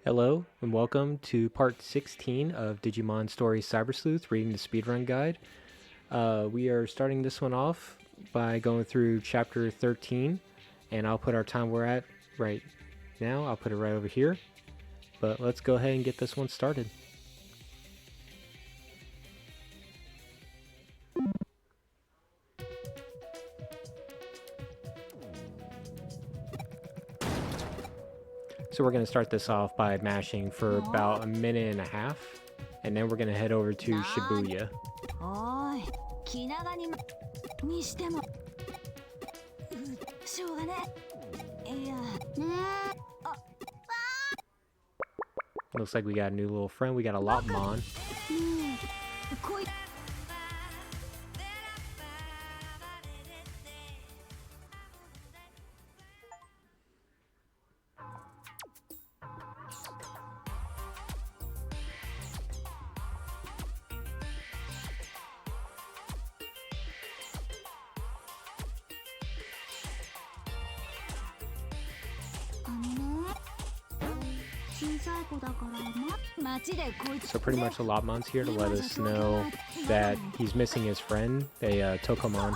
Hello and welcome to part 16 of Digimon Story Cyber Sleuth, reading the speedrun guide. We are starting this one off by going through chapter 13, and I'll put our time we're at right now. I'll put it right over here, but let's go ahead and get this one started. So we're going to start this off by mashing for about a minute and a half, and then we're going to head over to Shibuya. Looks like we got a new little friend. We got a Lopmon. So pretty much the Lopmon's here to let us know that he's missing his friend, a Tokomon.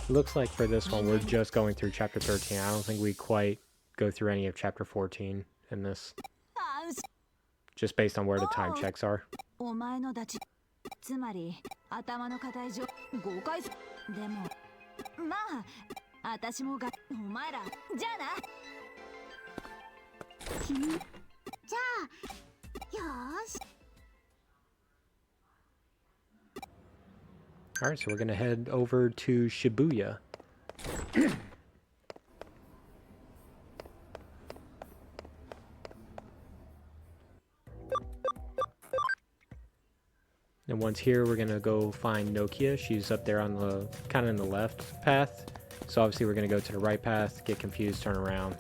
Looks like for this one we're just going through chapter 13. I don't think we quite go through any of chapter 14 in this. Just based on where the time checks are. Alright, so we're gonna head over to Shibuya. And once here, we're gonna go find Nokia. She's up there on the kind of in the left path. So obviously we're gonna go to the right path, get confused, turn around.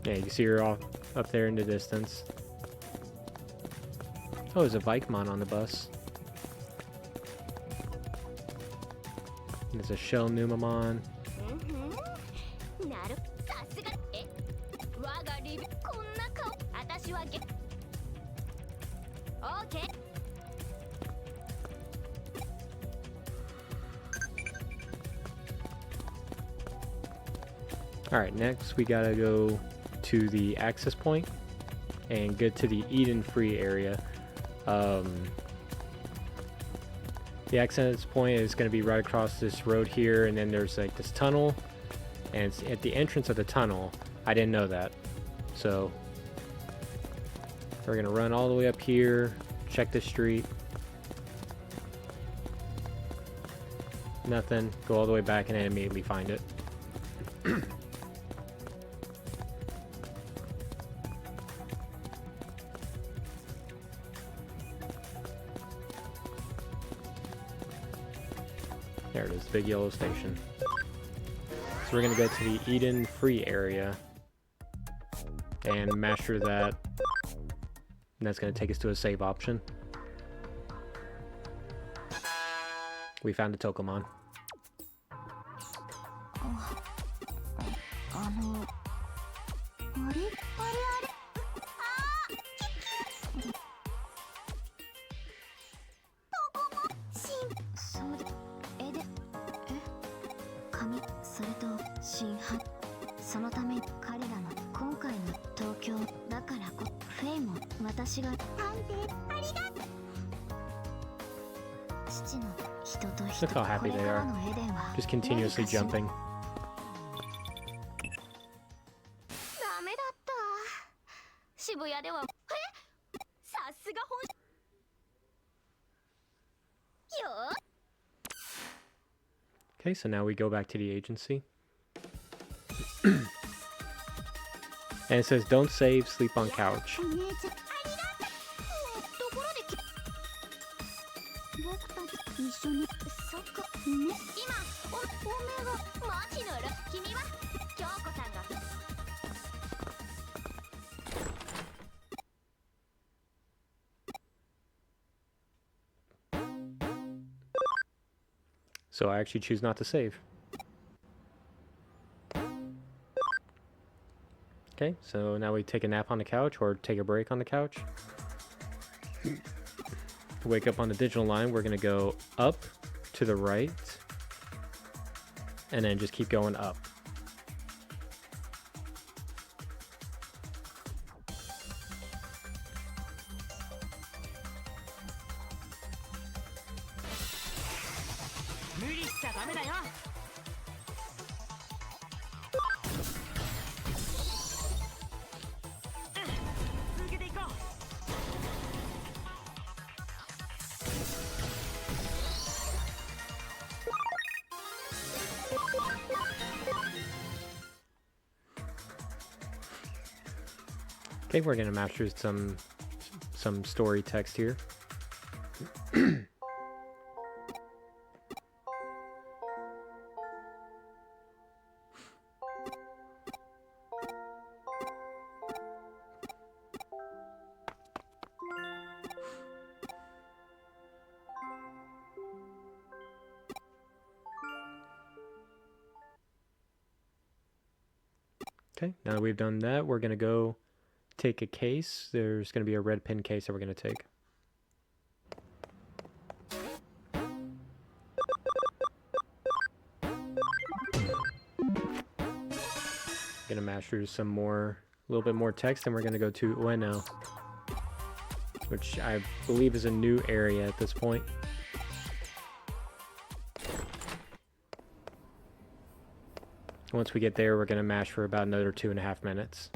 Yeah, you can see her off up there in the distance. Oh, there's a Vikemon on the bus. And there's a Shell Numamon. Alright, next we gotta go to the access point and get to the Eden Free area. The access point is going to be right across this road here, and then there's like this tunnel, and it's at the entrance of the tunnel. I didn't know that, so we're going to run all the way up here, check the street. Nothing. Go all the way back and then immediately find it. There it is, the big yellow station. So we're gonna go to the Eden Free area and master that. And that's gonna take us to a save option. We found a Tokomon. Look how happy they are. Just continuously jumping. Okay, so now we go back to the agency. And it says, don't save, sleep on couch. So I actually choose not to save. Okay, so now we take a nap on the couch or take a break on the couch. To wake up on the digital line, we're going to go up to the right and then just keep going up. Okay, we're gonna master some story text here. Okay, now that we've done that, we're gonna go take a case. There's gonna be a red pin case that we're gonna take. Gonna master some more, a little bit more text, and we're gonna go to Ueno, which I believe is a new area at this point. Once we get there, we're gonna mash for about another 2.5 minutes.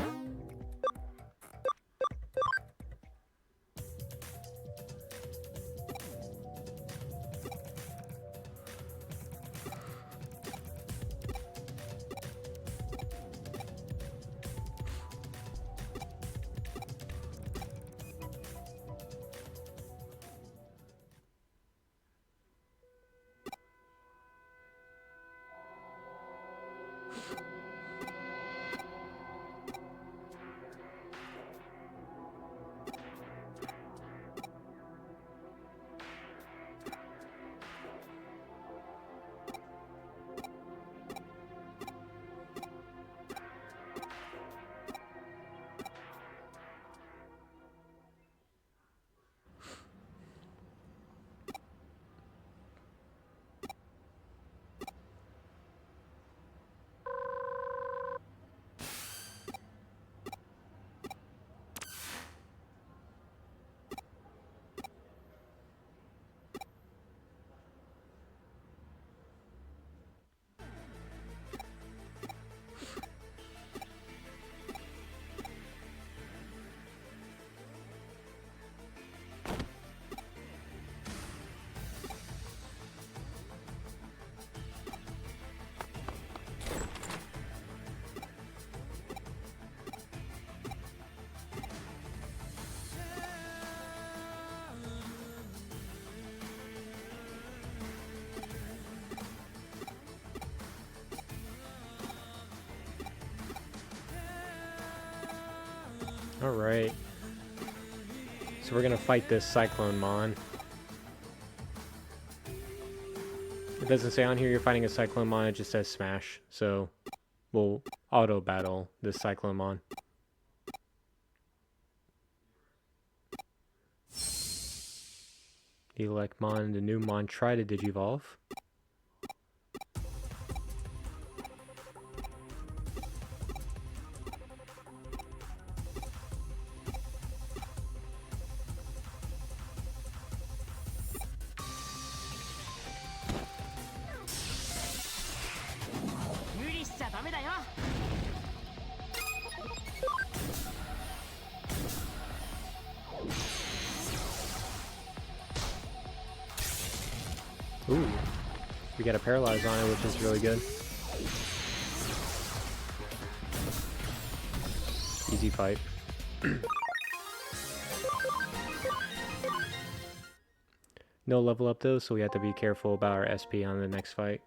Alright. So we're gonna fight this Cyclone Mon. It doesn't say on here you're fighting a Cyclone Mon, it just says Smash. So we'll auto battle this Cyclone Mon. Elect Mon, the new Mon, try to Digivolve. Ooh, we got a paralyze on it, which is really good. Easy fight. No level up though, so we have to be careful about our SP on the next fight.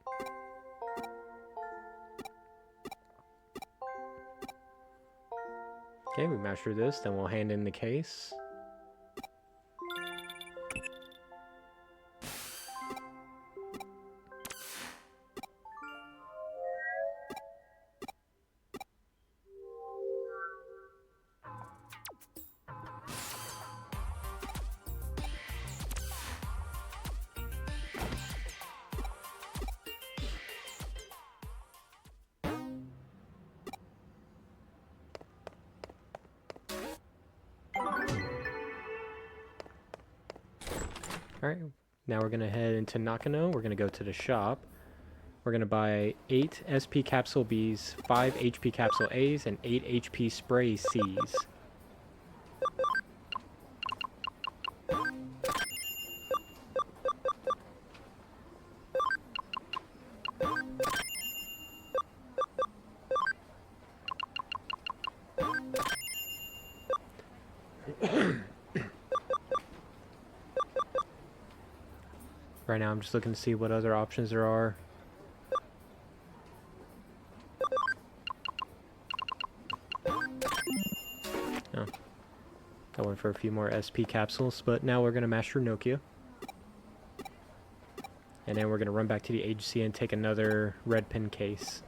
Okay, we master this, then we'll hand in the case. Alright, now we're going to head into Nakano. We're going to go to the shop. We're going to buy 8 SP Capsule Bs, 5 HP Capsule As, and 8 HP Spray Cs. Right now I'm just looking to see what other options there are. Oh, I went for a few more SP capsules, but now we're going to master Nokia. And then we're going to run back to the agency and take another red pin case.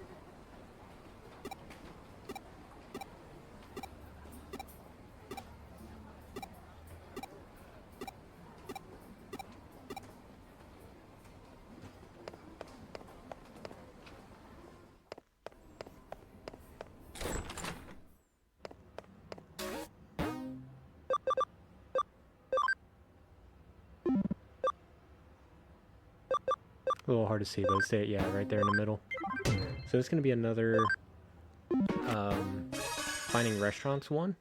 A little hard to see, but it's there, yeah, right there in the middle. So it's going to be another finding restaurants one.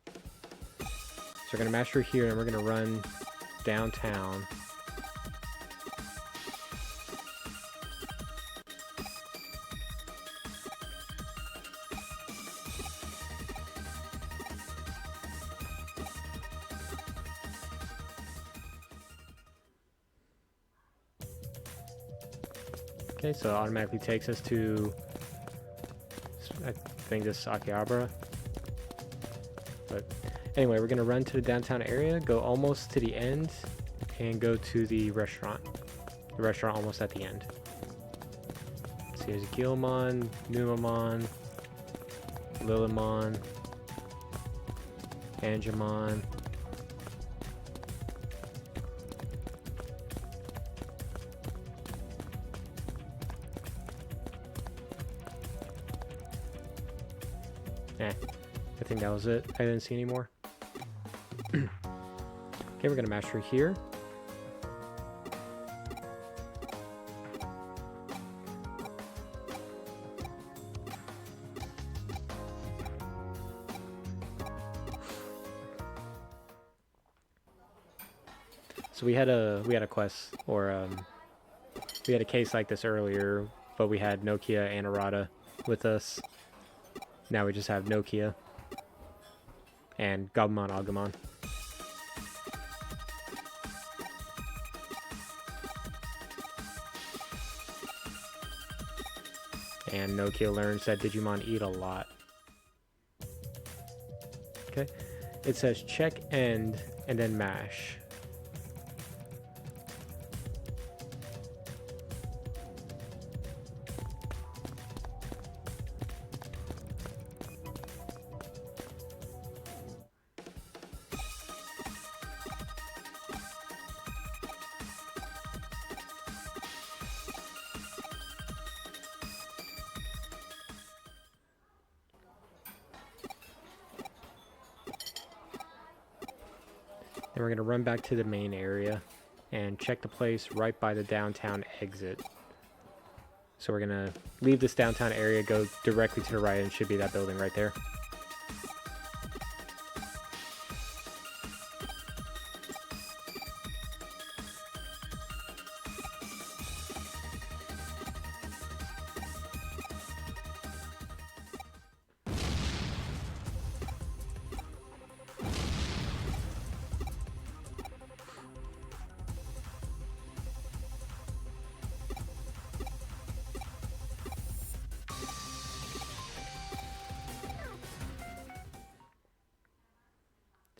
So we're going to master here, and we're going to run downtown. Okay, so it automatically takes us to, I think this is Akihabara. But anyway, we're going to run to the downtown area, go almost to the end, and go to the restaurant. The restaurant almost at the end. So here's Gilmon, Numamon, Lilimon, Angemon. I think that was it. I didn't see any more. Okay, we're gonna master here. So we had a quest, or we had a case like this earlier, but we had Nokia and Arata with us. Now we just have Nokia and Gabumon Agumon. And Nokia learns that Digimon eat a lot. Okay, it says check end and then mash. Then we're going to run back to the main area and check the place right by the downtown exit. So we're going to leave this downtown area, go directly to the right, and it should be that building right there.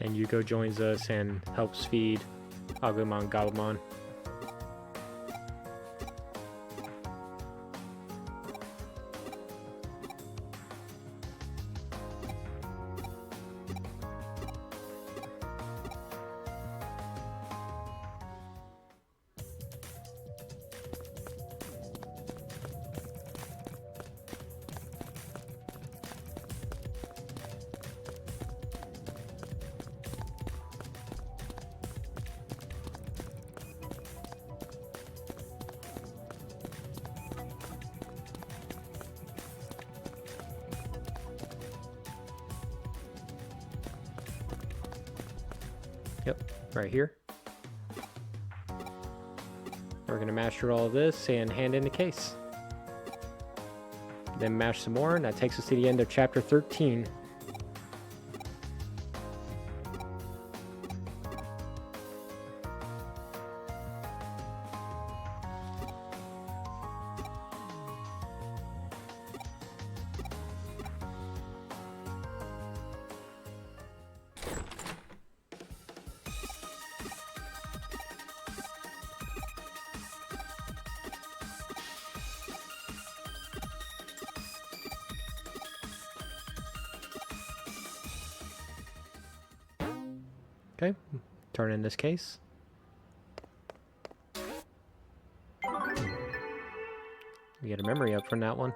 Then Yuko joins us and helps feed Agumon Gabumon. Yep, right here. We're going to mash through all of this and hand in the case. Then mash some more, and that takes us to the end of chapter 13. Okay, turn in this case. We get a memory up from that one.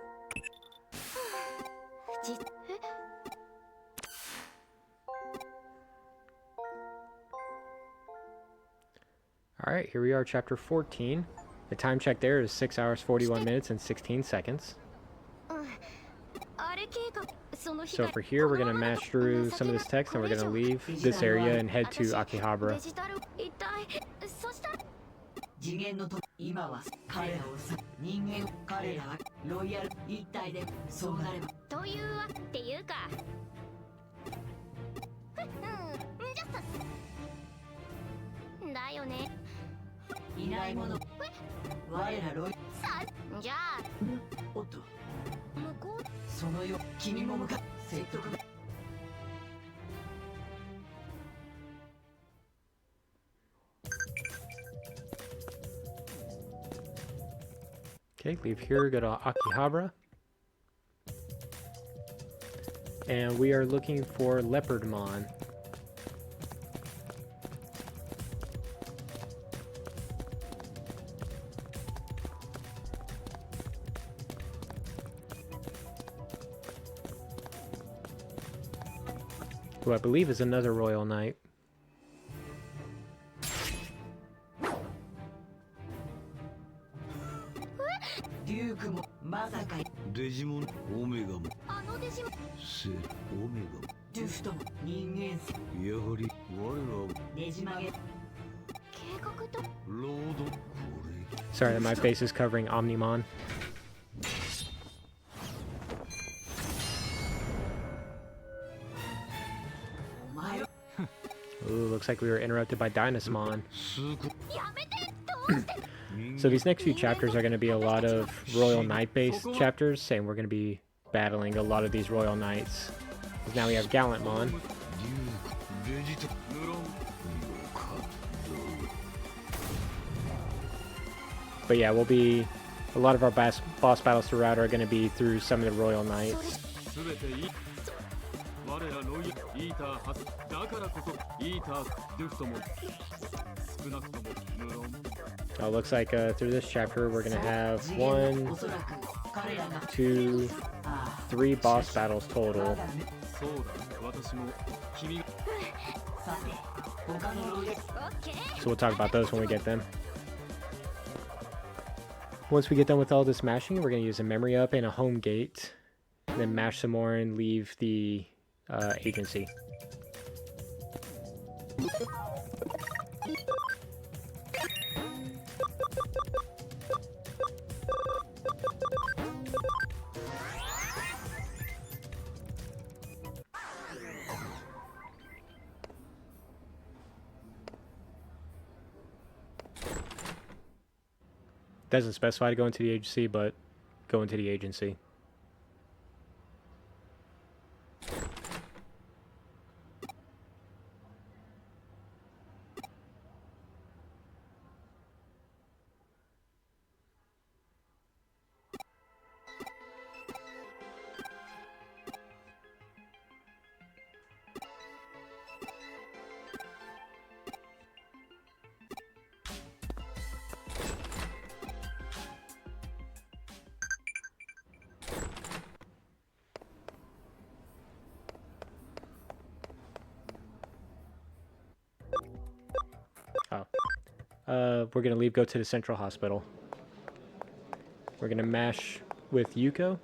Alright, here we are, chapter 14. The time check there is 6 hours, 41 minutes, and 16 seconds. So for here, we're going to mash through some of this text, and we're going to leave this area and head to Akihabara. Okay, leave here, go to Akihabara. And we are looking for Leopardmon. Who I believe is another Royal Knight. Digimon Omega. Sorry that my face is covering Omnimon. Ooh, looks like we were interrupted by Dynasmon. So these next few chapters are going to be a lot of Royal Knight-based chapters, and we're going to be battling a lot of these Royal Knights. Because now we have Gallantmon. But yeah, a lot of our boss battles throughout are going to be through some of the Royal Knights. Oh, looks like through this chapter we're going to have 1, 2, 3 boss battles total. So we'll talk about those when we get them. Once we get done with all this mashing, we're going to use a memory up and a home gate. And then mash some more and leave the agency. Doesn't specify to go into the agency, but go into the agency. We're going to leave, go to the central hospital. We're going to mash with Yuko.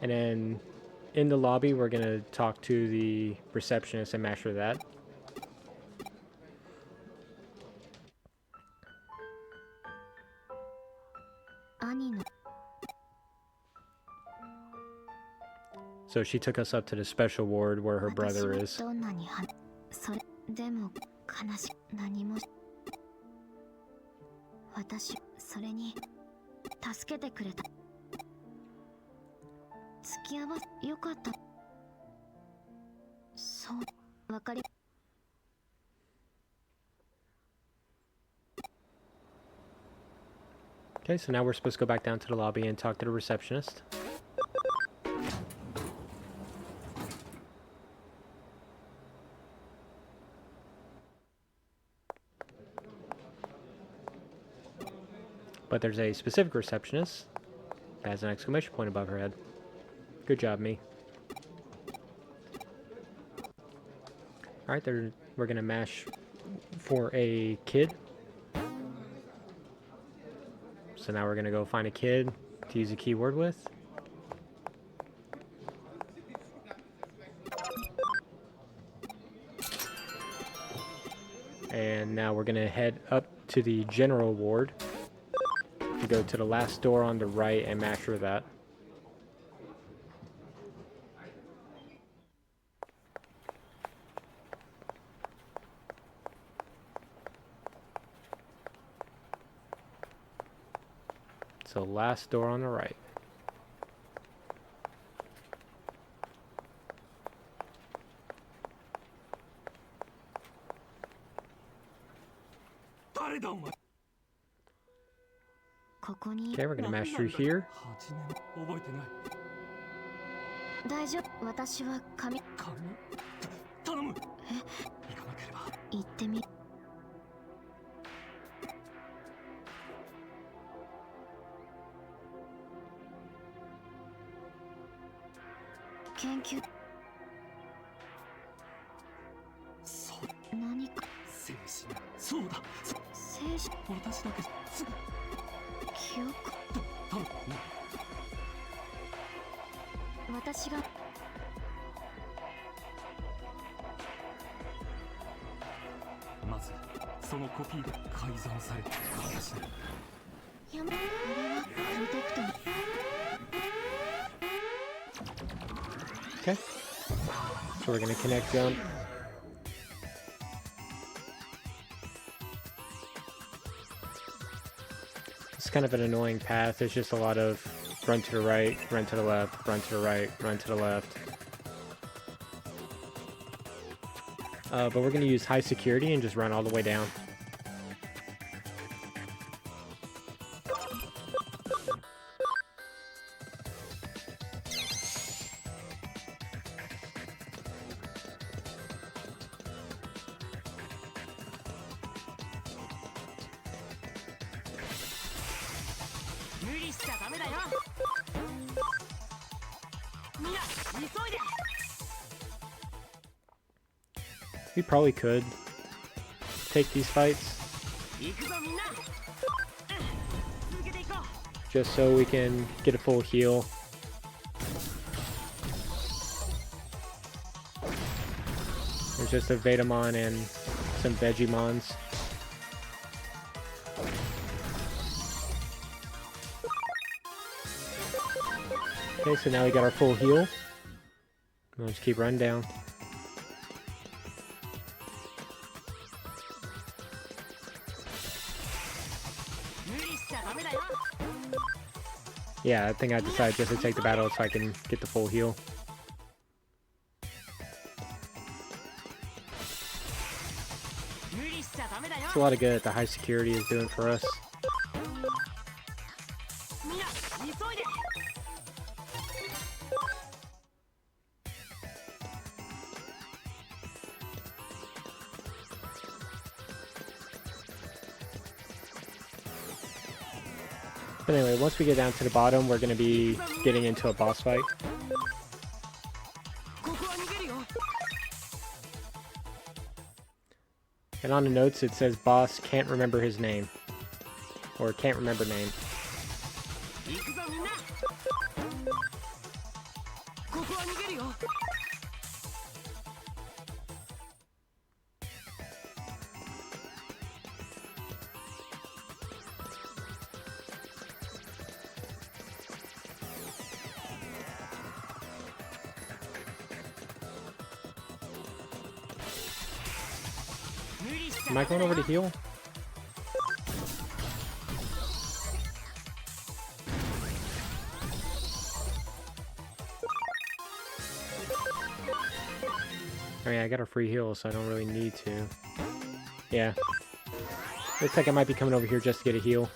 And then in the lobby, we're going to talk to the receptionist and mash with that. So she took us up to the special ward where her brother is. でも悲しい何も私それに助けてくれた付き合わせよかったそうわかり Okay, so now we're supposed to go back down to the lobby and talk to the receptionist. But there's a specific receptionist that has an exclamation point above her head. Good job, me. Alright, we're gonna mash for a kid. So now we're gonna go find a kid to use a keyword with. And now we're gonna head up to the general ward. Go to the last door on the right and mash for that. So last door on the right. Okay, we're gonna mash through here. 大丈夫私は髪頼む行かなければ行ってみ研究そう何か精神そうだ精神私だけすぐ記憶頼む私がまずそのコピーで改ざんされた私だやめこれはプロテクトに Okay. So we're gonna connect jump. It's kind of an annoying path. There's just a lot of run to the right, run to the left, run to the right, run to the left. But we're gonna use high security and just run all the way down. We probably could take these fights just so we can get a full heal. There's just a Vetamon and some Vegimons. Okay, so now we got our full heal. We'll just keep running down. Yeah, I think I decided just to take the battle so I can get the full heal. It's a lot of good that the high security is doing for us. But anyway, once we get down to the bottom, we're going to be getting into a boss fight. And on the notes it says boss can't remember his name. Or can't remember name. Am I going over to heal? I mean, I got a free heal, so I don't really need to. Yeah. Looks like I might be coming over here just to get a heal.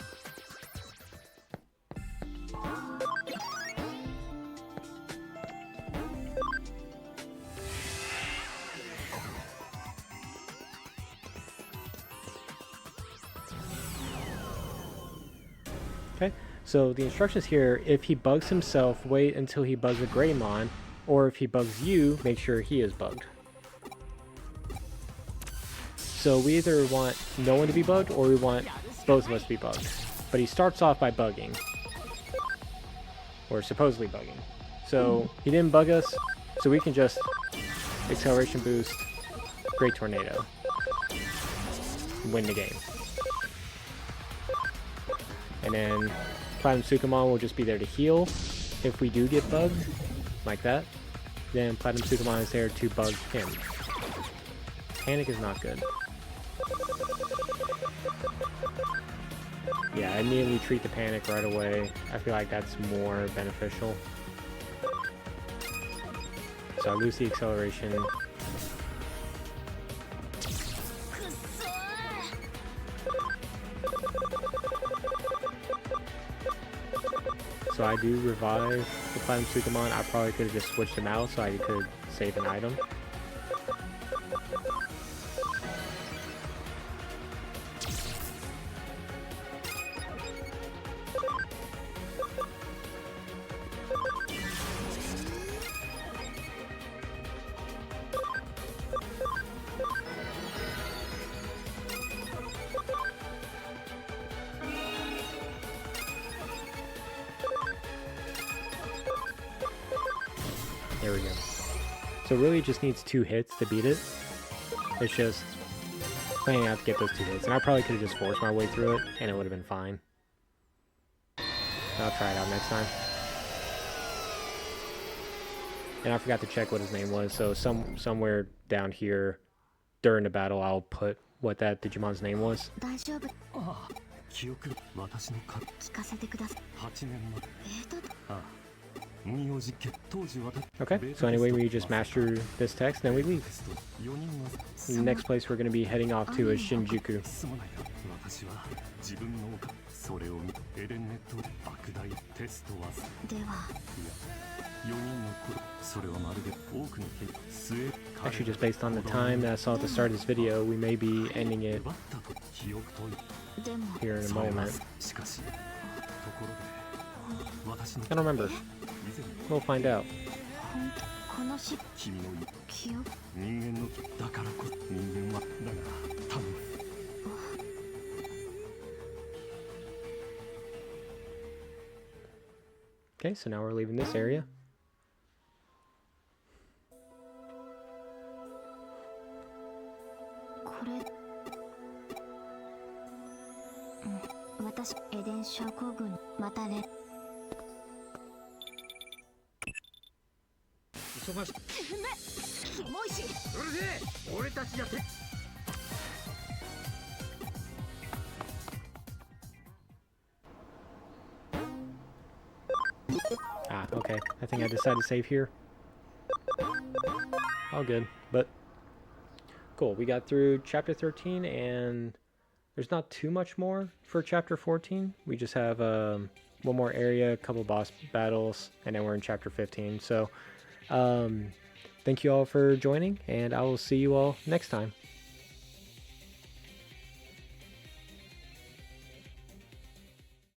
Okay, so the instructions here, if he bugs himself, wait until he bugs a Greymon, or if he bugs you, make sure he is bugged. So we either want no one to be bugged, or we want both of us to be bugged. But he starts off by bugging. Or supposedly bugging. So he didn't bug us, so we can just acceleration boost, Great Tornado, win the game. And then Platinum Sukamon will just be there to heal if we do get bugged, like that. Then Platinum Sukamon is there to bug him. Panic is not good. Yeah, I immediately treat the panic right away. I feel like that's more beneficial. So I lose the acceleration. So I do revive the Platinum Sukamon. I probably could have just switched him out so I could save an item. There we go. So really it just needs 2 hits to beat it. It's just planning out to get those 2 hits. And I probably could have just forced my way through it and it would have been fine. I'll try it out next time. And I forgot to check what his name was, so somewhere down here during the battle I'll put what that Digimon's name was. Okay, so anyway, we just master this text, then we leave. The next place we're going to be heading off to is Shinjuku. Actually, just based on the time that I saw at the start of this video, we may be ending it here in a moment. I don't remember. We'll find out. Okay, so now we're leaving this area. Ah, okay. I think I decided to save here. All good, but cool. We got through chapter 13, and there's not too much more for chapter 14. We just have one more area, a couple boss battles, and then we're in chapter 15. So, thank you all for joining, and I will see you all next time.